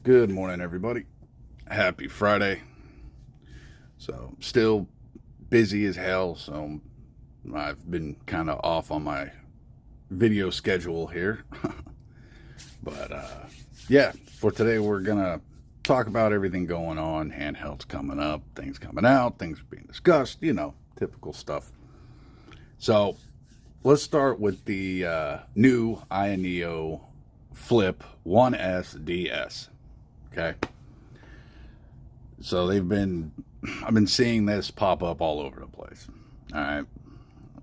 Good morning, everybody. Happy Friday. So, still busy as hell, so I've been kind of off on my video schedule here. But, yeah, for today, we're going to talk about everything going on, handhelds coming up, things coming out, things being discussed, typical stuff. So, let's start with the new ayaneo Flip 1S DS. Okay. So I've been seeing this pop up all over the place. All right.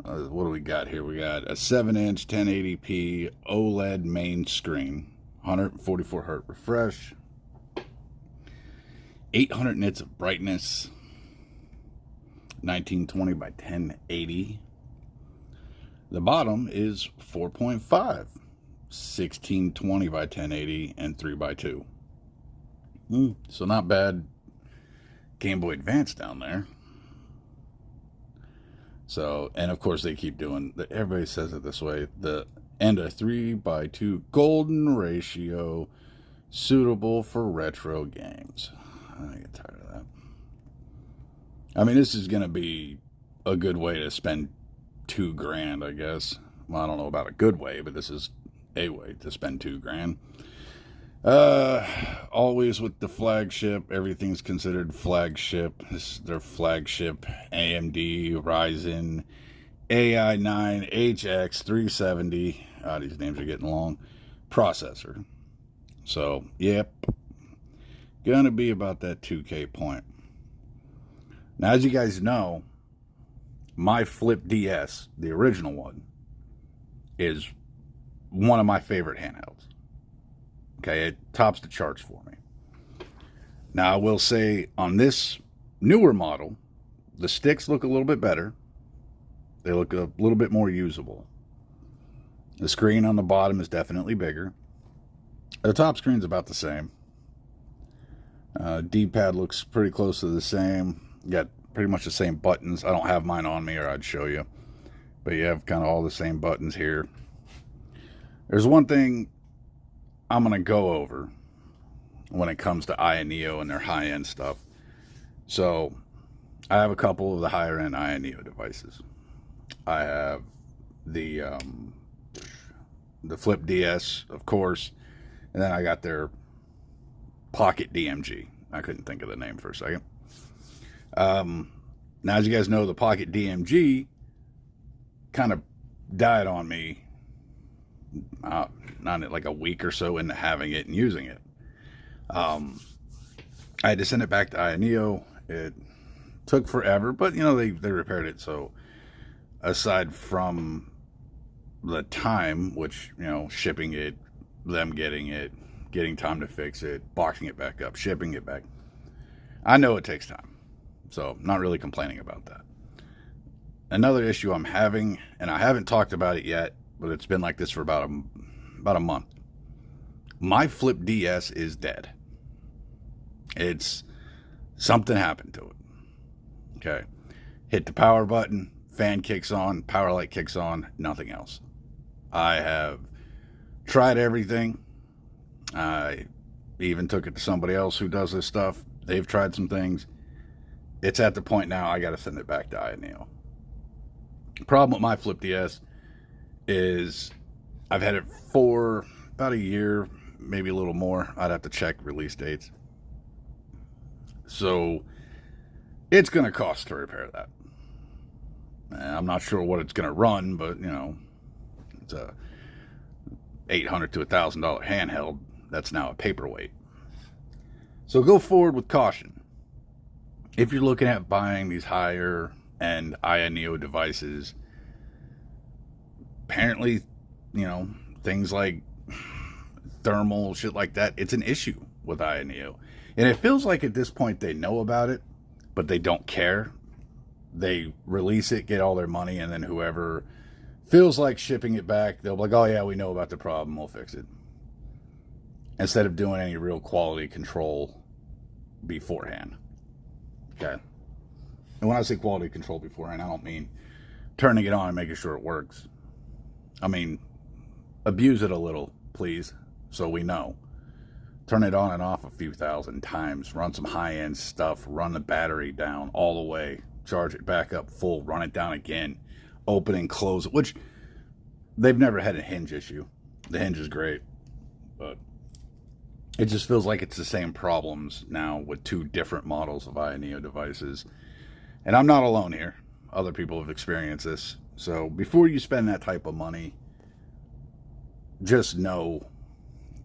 What do we got here? We got a 7-inch 1080p OLED main screen, 144 hertz refresh, 800 nits of brightness, 1920 by 1080. The bottom is 4.5, 1620 by 1080, and 3 by 2. So not bad. Game Boy Advance down there. So, and of course they keep doing, everybody says it this way, and a 3 by 2 golden ratio suitable for retro games. I get tired of that. I mean, this is going to be a good way to spend $2,000, I guess. Well, I don't know about a good way, but this is a way to spend $2,000. Always with the flagship, everything's considered flagship. This is their flagship AMD Ryzen AI9 HX370. These names are getting long. Processor. So, yep. Gonna be about that 2K point. Now, as you guys know, my Flip DS, the original one, is one of my favorite handhelds. Okay, it tops the charts for me. Now, I will say on this newer model, the sticks look a little bit better. They look a little bit more usable. The screen on the bottom is definitely bigger. The top screen's about the same. D-pad looks pretty close to the same. You got pretty much the same buttons. I don't have mine on me or I'd show you. But you have kind of all the same buttons here. There's one thing I'm going to go over when it comes to ayaneo and their high-end stuff. So, I have a couple of the higher-end ayaneo devices. I have the Flip DS, of course, and then I got their Pocket DMG. I couldn't think of the name for a second. Now, as you guys know, the Pocket DMG kind of died on me not like a week or so into having it and using it. I had to send it back to ayaneo. It took forever, but they repaired it. So aside from the time, which shipping it, them getting it, getting time to fix it, boxing it back up, shipping it back, I know it takes time. So not really complaining about that. Another issue I'm having, and I haven't talked about it yet, but it's been like this for about a month. My Flip DS is dead. Something happened to it. Okay. Hit the power button, fan kicks on, power light kicks on, nothing else. I have tried everything. I even took it to somebody else who does this stuff. They've tried some things. It's at the point now I got to send it back to ayaneo. The problem with my Flip DS is I've had it for about a year, maybe a little more. I'd have to check release dates. So it's going to cost to repair that. I'm not sure what it's going to run, but it's a $800 to $1,000 handheld that's now a paperweight. So go forward with caution. If you're looking at buying these higher end ayaneo devices, apparently, things like thermal, shit like that, it's an issue with ayaneo. And it feels like at this point they know about it, but they don't care. They release it, get all their money, and then whoever feels like shipping it back, they'll be like, oh yeah, we know about the problem, we'll fix it. Instead of doing any real quality control beforehand. Okay. And when I say quality control beforehand, I don't mean turning it on and making sure it works. I mean, abuse it a little, please, so we know. turn it on and off a few thousand times, run some high-end stuff, run the battery down all the way, charge it back up full, run it down again, open and close it, which they've never had a hinge issue. The hinge is great, but it just feels like it's the same problems now with two different models of ayaneo devices. And I'm not alone here. Other people have experienced this. So before you spend that type of money, just know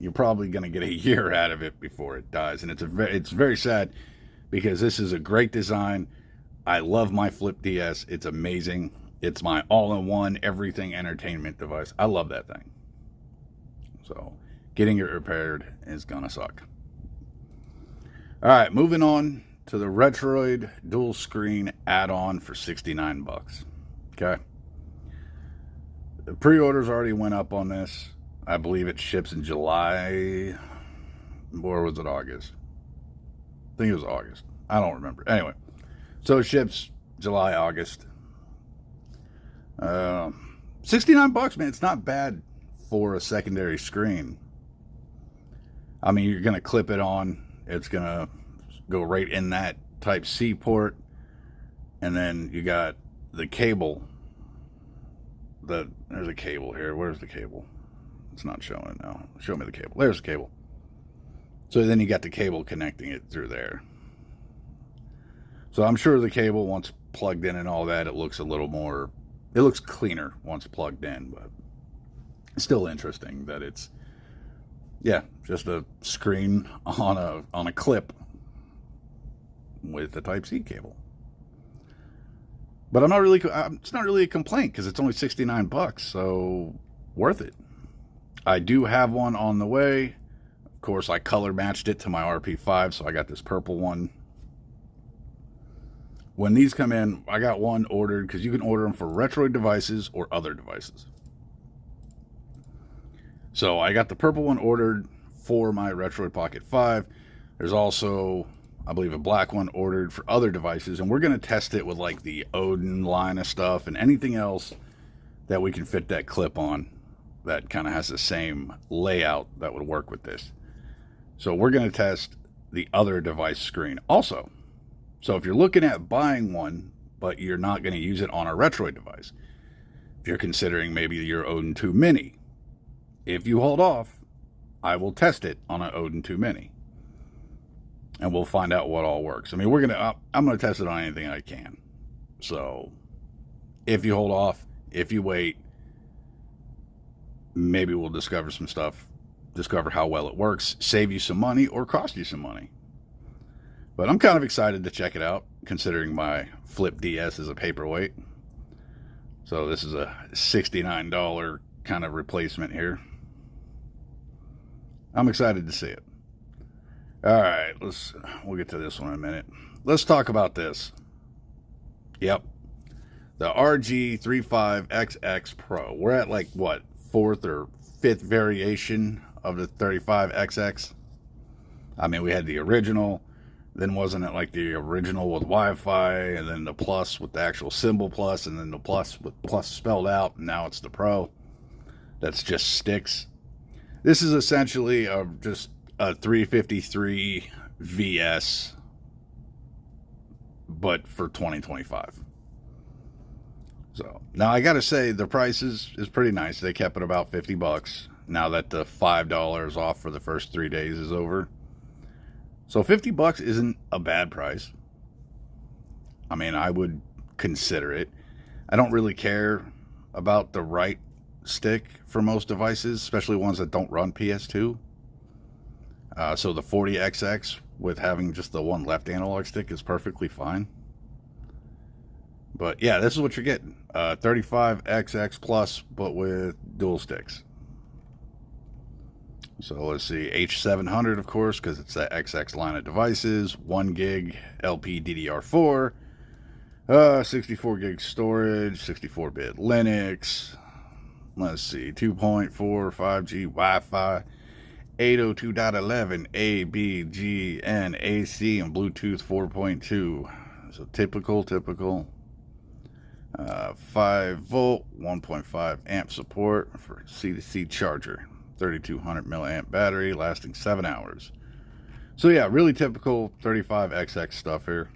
you're probably going to get a year out of it before it dies. And it's very sad because this is a great design. I love my Flip DS. It's amazing. It's my all-in-one everything entertainment device. I love that thing. So getting it repaired is going to suck. All right, moving on to the Retroid dual screen add-on for 69 bucks. Okay. The pre-orders already went up on this. I believe it ships in July, or was it August? I think it was August. I don't remember. Anyway, so it ships July, August. 69 bucks, man. It's not bad for a secondary screen. I mean, you're going to clip it on. It's going to go right in that Type-C port. And then you got the cable. There's a cable here. Where's the cable? It's not showing it now. Show me the cable. There's the cable. So then you got the cable connecting it through there. So I'm sure the cable, once plugged in and all that, it looks a little more, it looks cleaner once plugged in, but it's still interesting that it's, yeah, just a screen on a clip with a Type-C cable. But it's not really a complaint because it's only 69 bucks, so worth it. I do have one on the way. Of course, I color matched it to my RP5, so I got this purple one. When these come in, I got one ordered because you can order them for Retroid devices or other devices. So I got the purple one ordered for my Retroid Pocket 5. There's also, I believe, a black one ordered for other devices, and we're going to test it with like the Odin line of stuff and anything else that we can fit that clip on that kind of has the same layout that would work with this. So we're going to test the other device screen also. So if you're looking at buying one, but you're not going to use it on a Retroid device, if you're considering maybe your Odin 2 Mini, if you hold off, I will test it on an Odin 2 Mini. And we'll find out what all works. I mean, I'm going to test it on anything I can. So if you hold off, if you wait, maybe we'll discover some stuff, discover how well it works, save you some money or cost you some money. But I'm kind of excited to check it out, considering my Flip DS is a paperweight. So this is a $69 kind of replacement here. I'm excited to see it. All right, we'll get to this one in a minute. Let's talk about this. Yep. The RG35XX Pro. We're at like, what, fourth or fifth variation of the 35XX? I mean, we had the original, then wasn't it like the original with Wi-Fi, and then the Plus with the actual symbol Plus, and then the Plus with Plus spelled out, and now it's the Pro. That's just sticks. This is essentially just a 353 VS, but for 2025. So now I gotta say the price is pretty nice. They kept it about 50 bucks now that the $5 off for the first 3 days is over. So 50 bucks isn't a bad price. I mean, I would consider it. I don't really care about the right stick for most devices, especially ones that don't run PS2. So the 40XX with having just the one left analog stick is perfectly fine. But yeah, this is what you're getting. 35XX Plus, but with dual sticks. So let's see, H700, of course, because it's that XX line of devices. 1 gig LP DDR4. 64 gig storage, 64-bit Linux. Let's see, 2.4 5G Wi-Fi. 802.11 A, B, G, N, AC, and Bluetooth 4.2. So typical. 5 volt, 1.5 amp support for C2C charger. 3200 milliamp battery, lasting 7 hours. So yeah, really typical 35XX stuff here.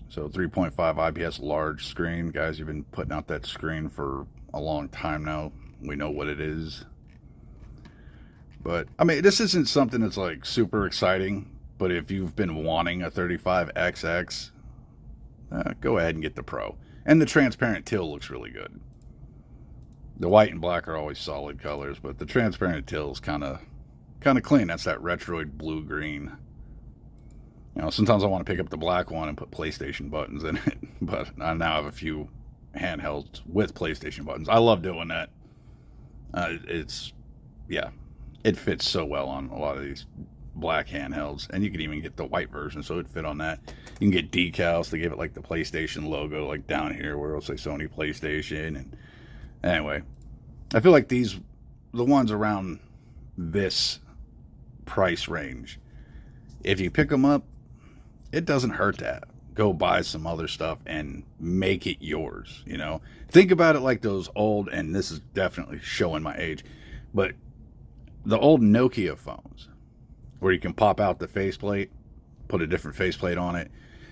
So 3.5 IPS large screen. Guys, you've been putting out that screen for a long time now. We know what it is. But, I mean, this isn't something that's like super exciting. But if you've been wanting a 35XX, go ahead and get the Pro. And the transparent teal looks really good. The white and black are always solid colors, but the transparent teal is kind of clean. That's that retroid blue-green. You know, sometimes I want to pick up the black one and put PlayStation buttons in it, but I now have a few handhelds with PlayStation buttons. I love doing that. It fits so well on a lot of these black handhelds, and you can even get the white version, so it'd fit on that. You can get decals to give it like the PlayStation logo, like down here where it'll say Sony PlayStation. And anyway, I feel like the ones around this price range, if you pick them up, it doesn't hurt to go buy some other stuff and make it yours. You know, think about it like those old, and this is definitely showing my age, but the old Nokia phones where you can pop out the faceplate, put a different faceplate on it.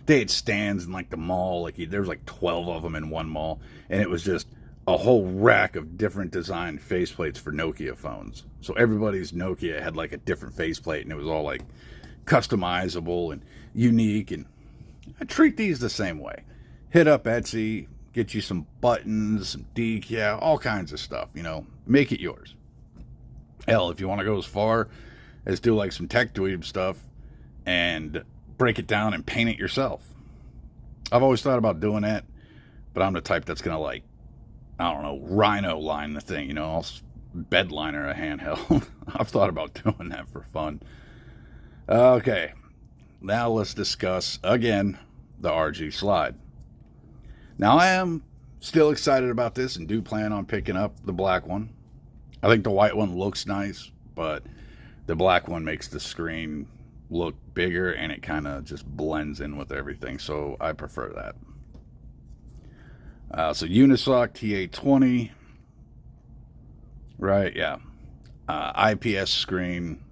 They had stands in like the mall, like there was like 12 of them in one mall, and it was just a whole rack of different designed faceplates for Nokia phones. So everybody's Nokia had like a different faceplate, and it was all like customizable and unique. And I treat these the same way. Hit up Etsy, get you some buttons, some decal, all kinds of stuff, you know, make it yours. Hell, if you want to go as far as do like some tech dweeb stuff and break it down and paint it yourself. I've always thought about doing that, but I'm the type that's going to, like, I don't know, rhino line the thing, you know, I'll bed liner a handheld. I've thought about doing that for fun. Okay, now let's discuss, again, the RG slide. Now, I am still excited about this and do plan on picking up the black one. I think the white one looks nice, but the black one makes the screen look bigger, and it kind of just blends in with everything, so I prefer that. So Unisoc T820, right? Yeah, IPS screen,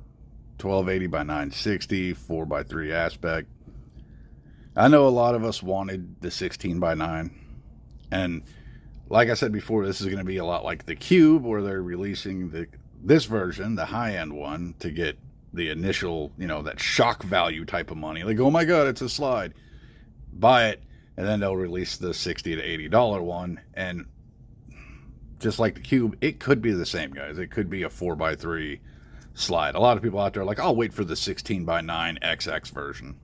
1280 by 960, 4:3 aspect. I know a lot of us wanted the 16 by 9, and like I said before, this is going to be a lot like the Cube, where they're releasing this version, the high-end one, to get the initial, you know, that shock value type of money. Like, oh my God, it's a slide. Buy it, and then they'll release the $60 to $80 one. And just like the Cube, it could be the same, guys. It could be a 4:3 slide. A lot of people out there are like, I'll wait for the 16 by 9 XX version.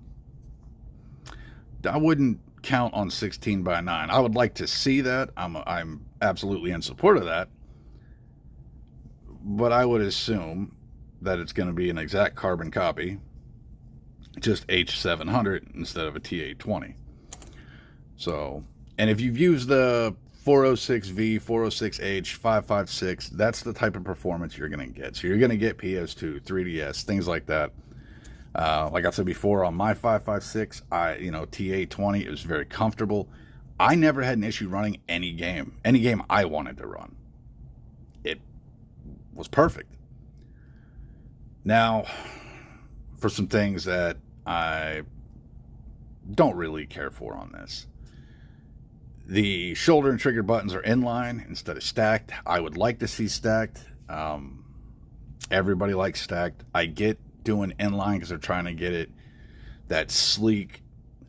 I wouldn't count on 16 by 9. I would like to see that. I'm absolutely in support of that. But I would assume that it's going to be an exact carbon copy, just H700 instead of a T820. So, and if you've used the 406V, 406H, 556, that's the type of performance you're going to get. So you're going to get PS2, 3DS, things like that. Like I said before, on my 556, T820, it was very comfortable. I never had an issue running any game I wanted to run. It was perfect. Now, for some things that I don't really care for on this. The shoulder and trigger buttons are inline instead of stacked. I would like to see stacked. Everybody likes stacked. I get doing inline because they're trying to get it that sleek,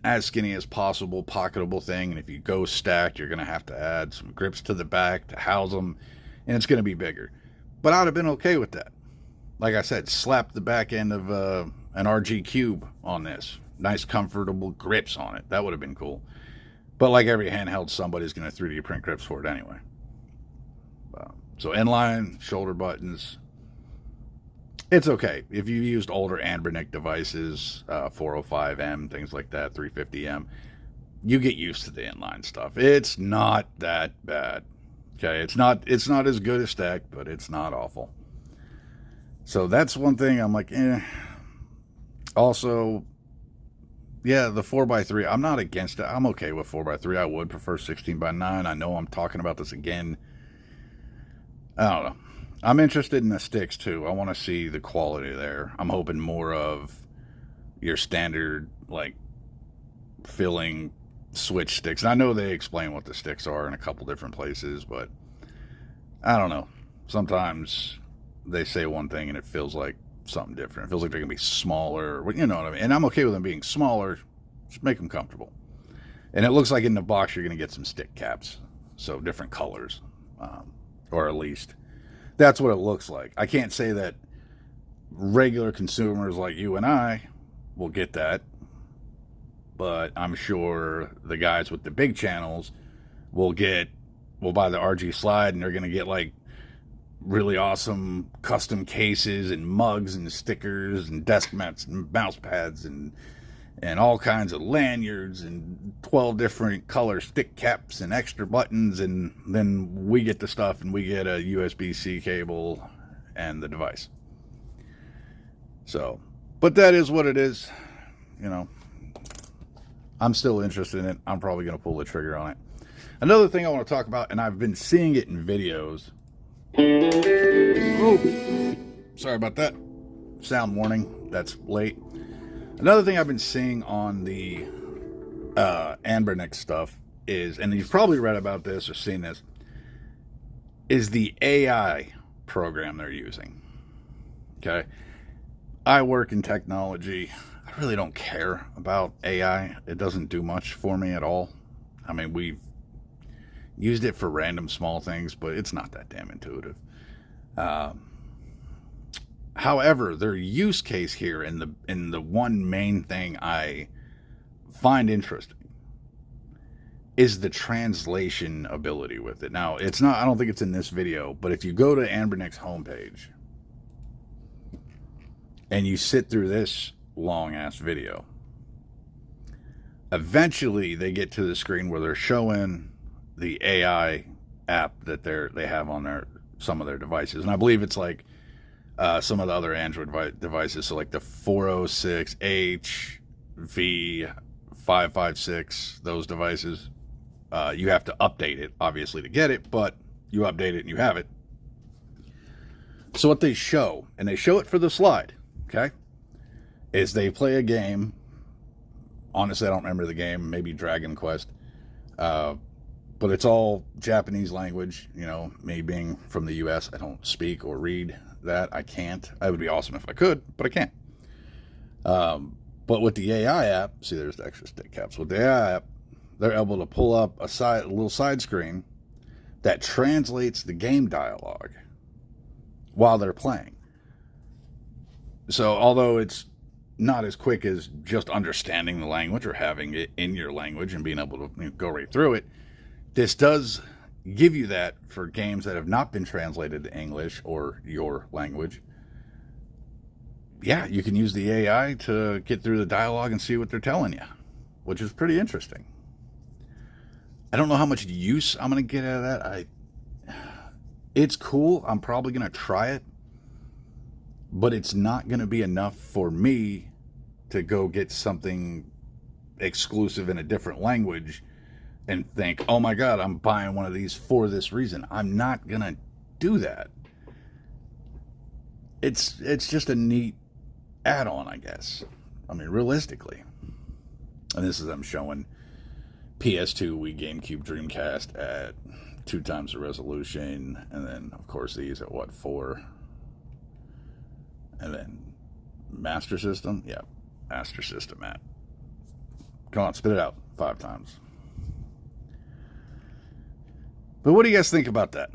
as skinny as possible, pocketable thing. And if you go stacked, you're going to have to add some grips to the back to house them, and it's going to be bigger. But I'd have been okay with that. Like I said, slap the back end of an RG Cube on this. Nice, comfortable grips on it. That would have been cool. But like every handheld, somebody's going to 3D print grips for it anyway. So inline, shoulder buttons. It's okay. If you used older Anbernic devices, 405M, things like that, 350M, you get used to the inline stuff. It's not that bad. Okay, it's not as good as stacked, but it's not awful. So that's one thing I'm like, eh. Also, yeah, the 4x3, I'm not against it. I'm okay with 4x3. I would prefer 16 by 9. I know I'm talking about this again. I don't know. I'm interested in the sticks too. I want to see the quality there. I'm hoping more of your standard, like, filling switch sticks. And I know they explain what the sticks are in a couple different places, but I don't know. Sometimes they say one thing and it feels like something different. It feels like they're going to be smaller. You know what I mean? And I'm okay with them being smaller. Just make them comfortable. And it looks like in the box you're going to get some stick caps. So different colors. Or at least that's what it looks like. I can't say that regular consumers like you and I will get that. But I'm sure the guys with the big channels will buy the RG slide, and they're going to get like really awesome custom cases and mugs and stickers and desk mats and mouse pads and all kinds of lanyards and 12 different color stick caps and extra buttons. And then we get the stuff and we get a USB-C cable and the device. So, but that is what it is. You know, I'm still interested in it. I'm probably going to pull the trigger on it. Another thing I want to talk about, and I've been seeing it in videos. Oh, sorry about that. Sound warning. That's late. Another thing I've been seeing on the Anbernics stuff is, and you've probably read about this or seen this, is the AI program they're using. Okay. I work in technology. I really don't care about AI. It doesn't do much for me at all. I mean, we've used it for random small things, but it's not that damn intuitive. However, their use case here, and the one main thing I find interesting, is the translation ability with it. Now, it's not, I don't think it's in this video, but if you go to Anbernics homepage and you sit through this long ass video, eventually they get to the screen where they're showing the AI app that they have on some of their devices. And I believe it's like some of the other Android devices, so like the 406H, V556, those devices. You have to update it, obviously, to get it, but you update it and you have it. So what they show, and they show it for the slide, okay, is they play a game. Honestly, I don't remember the game, maybe Dragon Quest. But it's all Japanese language. You know, me being from the U.S., I don't speak or read that. I can't. It would be awesome if I could, but I can't. But with the AI app, see, there's the extra stick caps. With the AI app, they're able to pull up a little side screen that translates the game dialogue while they're playing. So although it's not as quick as just understanding the language or having it in your language and being able to go right through it, this does give you that for games that have not been translated to English or your language. Yeah, you can use the AI to get through the dialogue and see what they're telling you, which is pretty interesting. I don't know how much use I'm going to get out of that. It's cool. I'm probably going to try it, but it's not going to be enough for me to go get something exclusive in a different language and think, oh my God, I'm buying one of these for this reason. I'm not going to do that. It's just a neat add-on, I guess. I mean, realistically. And this is them showing PS2, Wii, GameCube, Dreamcast at 2 times the resolution. And then, of course, these at 4? And then Master System? Yeah, Master System at. Come on, spit it out 5 times. But what do you guys think about that?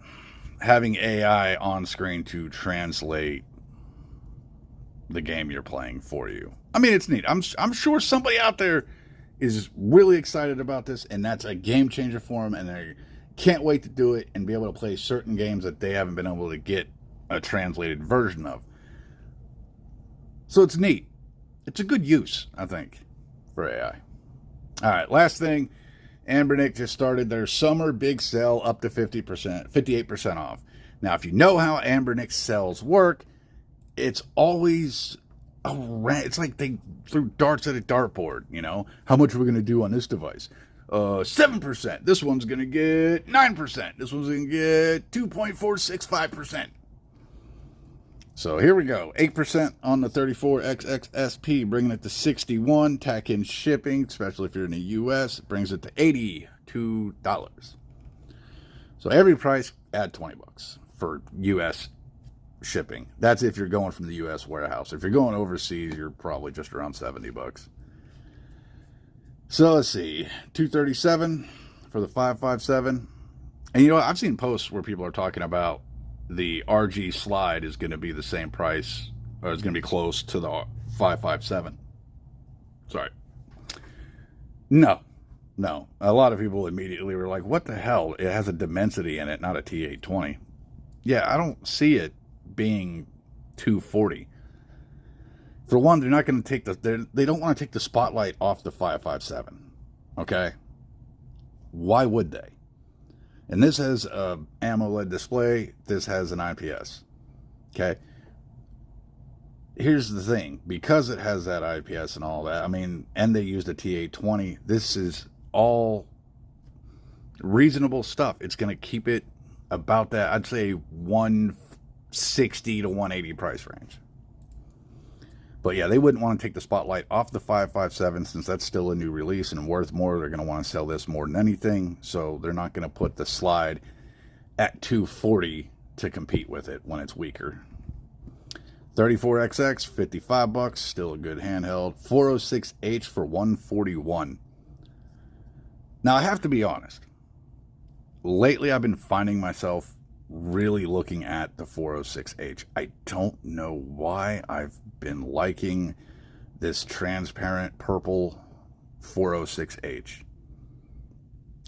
Having AI on screen to translate the game you're playing for you. I mean, it's neat. I'm sure somebody out there is really excited about this, and that's a game changer for them, and they can't wait to do it and be able to play certain games that they haven't been able to get a translated version of. So it's neat. It's a good use, I think, for AI. All right, last thing. Anbernic just started their summer big sale up to 58% off. Now, if you know how Anbernic sales work, it's always it's like they threw darts at a dartboard, you know? How much are we going to do on this device? 7%. This one's going to get 9%. This one's going to get 2.465%. So here we go. 8% on the 34XXSP, bringing it to 61. Tack in shipping, especially if you're in the US, it brings it to $82. So every price, add 20 bucks for US shipping. That's if you're going from the US warehouse. If you're going overseas, you're probably just around 70 bucks. So let's see, 237 for the 557. And you know what? I've seen posts where people are talking about the RG slide is going to be the same price, or it's going to be close to the 557. Sorry. No. A lot of people immediately were like, what the hell? It has a Dimensity in it, not a T820. Yeah, I don't see it being 240. For one, they're not going to take they don't want to take the spotlight off the 557. Okay? Why would they? And this has a AMOLED display. This has an IPS. Okay? Here's the thing. Because it has that IPS and all that, I mean, and they used a T820, this is all reasonable stuff. It's going to keep it about that, I'd say 160 to 180 price range. But yeah, they wouldn't want to take the spotlight off the 557 since that's still a new release and worth more. They're going to want to sell this more than anything. So they're not going to put the slide at 240 to compete with it when it's weaker. 34XX, 55 bucks, still a good handheld. 406H for 141. Now I have to be honest. Lately I've been finding myself really looking at the 406H. I don't know why I've been liking this transparent purple 406H.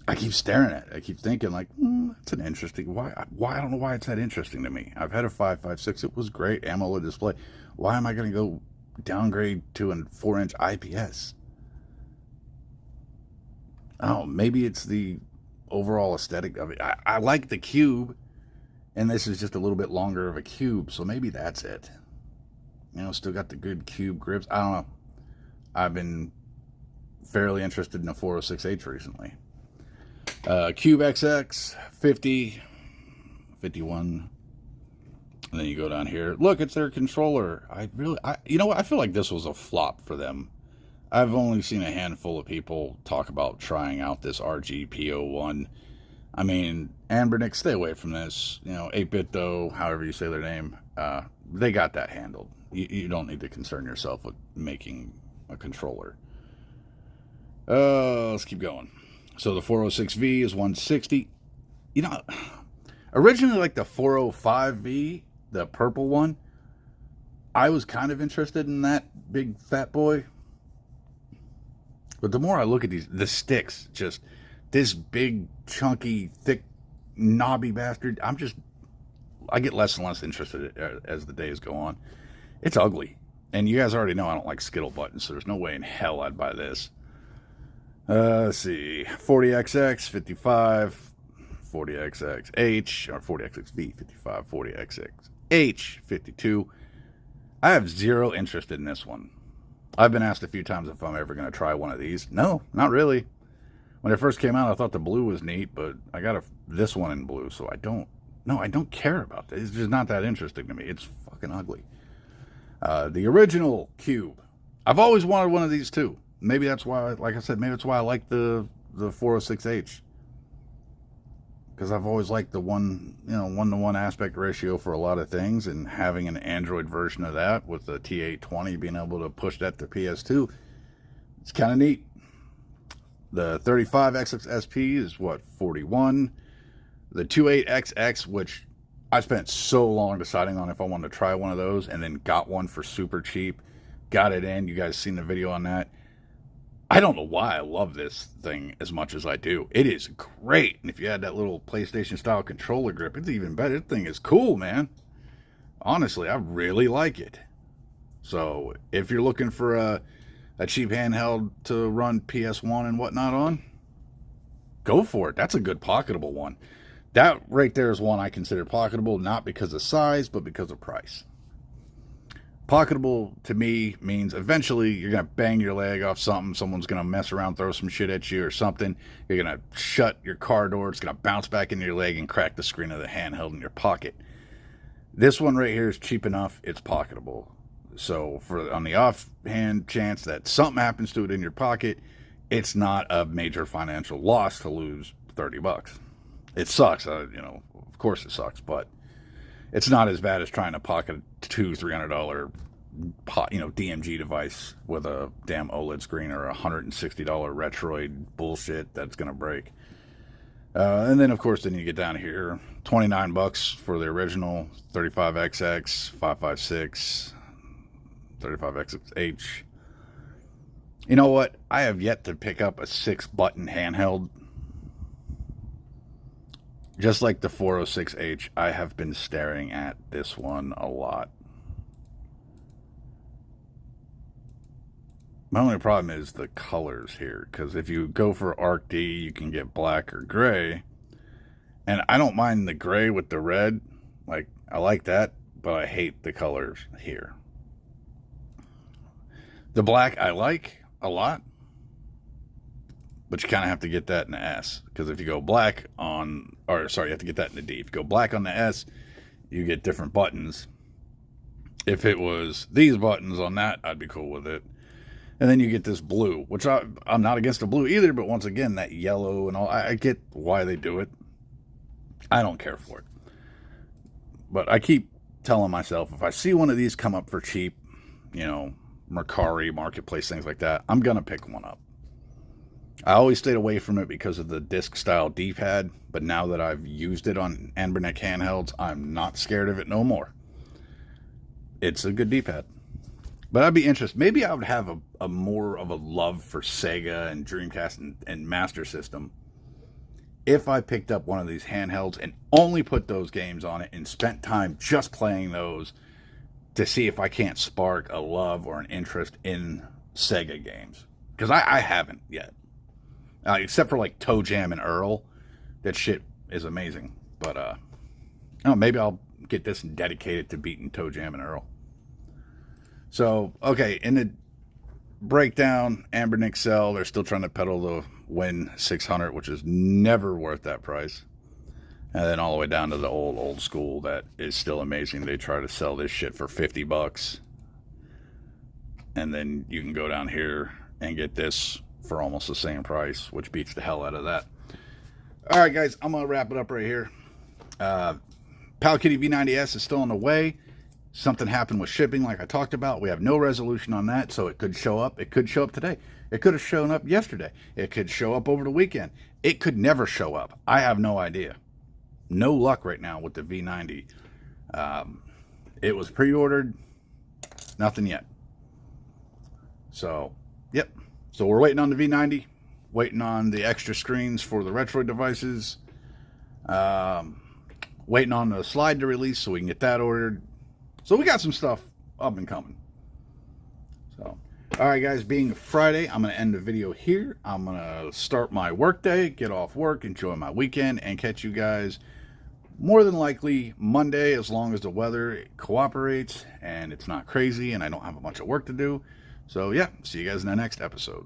I keep staring at it. I keep thinking like, that's an interesting, why I don't know why it's that interesting to me. I've had a 556. It was great. AMOLED display. Why am I going to go downgrade to a 4-inch IPS? Oh, maybe it's the overall aesthetic of it. I like the cube. And this is just a little bit longer of a cube, so maybe that's it. You know, still got the good cube grips. I don't know. I've been fairly interested in the 406H recently. Cube XX, 50, 51. And then you go down here. Look, it's their controller. You know what? I feel like this was a flop for them. I've only seen a handful of people talk about trying out this RGPO1. I mean, Anbernics, stay away from this. You know, 8-bit though, however you say their name, they got that handled. You don't need to concern yourself with making a controller. Let's keep going. So the 406V is 160. You know, originally like the 405V, the purple one, I was kind of interested in that big fat boy. But the more I look at the sticks, just this big, chunky, thick, knobby bastard, I get less and less interested as the days go on. It's ugly. And you guys already know I don't like Skittle buttons, so there's no way in hell I'd buy this. Let's see. 40XX, 55. 40XXH, or 40XXV, 55. 40XXH, 52. I have zero interest in this one. I've been asked a few times if I'm ever going to try one of these. No, not really. When it first came out, I thought the blue was neat, but I got this one in blue, so I don't care about this. It's just not that interesting to me. It's fucking ugly. The original Cube. I've always wanted one of these too. Maybe that's why, like I said, maybe that's why I like the 406H. Because I've always liked the one-to-one aspect ratio for a lot of things, and having an Android version of that with the T820 being able to push that to PS2, it's kind of neat. The 35XXSP is what, 41. The 28XX, which I spent so long deciding on if I wanted to try one of those, and then got one for super cheap. Got it in. You guys seen the video on that. I don't know why I love this thing as much as I do. It is great. And if you had that little PlayStation-style controller grip, it's even better. This thing is cool, man. Honestly, I really like it. So, if you're looking for a cheap handheld to run PS1 and whatnot on, go for it. That's a good pocketable one. That right there is one I consider pocketable, not because of size, but because of price. Pocketable to me means eventually you're going to bang your leg off something. Someone's going to mess around, throw some shit at you or something. You're going to shut your car door. It's going to bounce back into your leg and crack the screen of the handheld in your pocket. This one right here is cheap enough. It's pocketable. So for on the offhand chance that something happens to it in your pocket, it's not a major financial loss to lose $30. It sucks. Of course it sucks, but it's not as bad as trying to pocket a $200-$300 DMG device with a damn OLED screen or a $160 retroid bullshit that's going to break. And then, of course, then you get down here, $29 for the original 35XX, 556, 35XX. You know what? I have yet to pick up a 6-button handheld. Just like the 406H, I have been staring at this one a lot. My only problem is the colors here, because if you go for Arc D, you can get black or gray. And I don't mind the gray with the red. Like, I like that, but I hate the colors here. The black I like a lot, but you kind of have to get that in the S, because if you go black on, you have to get that in the D. If you go black on the S, you get different buttons. If it was these buttons on that, I'd be cool with it. And then you get this blue, which I'm not against the blue either, but once again, that yellow and all, I get why they do it. I don't care for it. But I keep telling myself, if I see one of these come up for cheap, Mercari, Marketplace, things like that, I'm going to pick one up. I always stayed away from it because of the disc-style D-pad, but now that I've used it on Anbernic handhelds, I'm not scared of it no more. It's a good D-pad. But I'd be interested. Maybe I would have a more of a love for Sega and Dreamcast and Master System if I picked up one of these handhelds and only put those games on it and spent time just playing those to see if I can't spark a love or an interest in Sega games. Because I haven't yet. Except for like Toe Jam and Earl. That shit is amazing. But maybe I'll get this and dedicate it to beating Toe Jam and Earl. So, okay, in the breakdown, Anbernics Sale, they're still trying to peddle the Win 600, which is never worth that price. And then all the way down to the old school that is still amazing. They try to sell this shit for $50. And then you can go down here and get this for almost the same price, which beats the hell out of that. All right, guys, I'm going to wrap it up right here. Pal Kitty V90S is still on the way. Something happened with shipping like I talked about. We have no resolution on that, so it could show up. It could show up today. It could have shown up yesterday. It could show up over the weekend. It could never show up. I have no idea. No luck right now with the V90. It was pre-ordered. Nothing yet. So, yep. So we're waiting on the V90. Waiting on the extra screens for the retroid devices. Waiting on the slide to release so we can get that ordered. So we got some stuff up and coming. So, all right, guys, being Friday, I'm going to end the video here. I'm going to start my work day, get off work, enjoy my weekend, and catch you guys more than likely Monday, as long as the weather cooperates and it's not crazy and I don't have a bunch of work to do. So, yeah, see you guys in the next episode.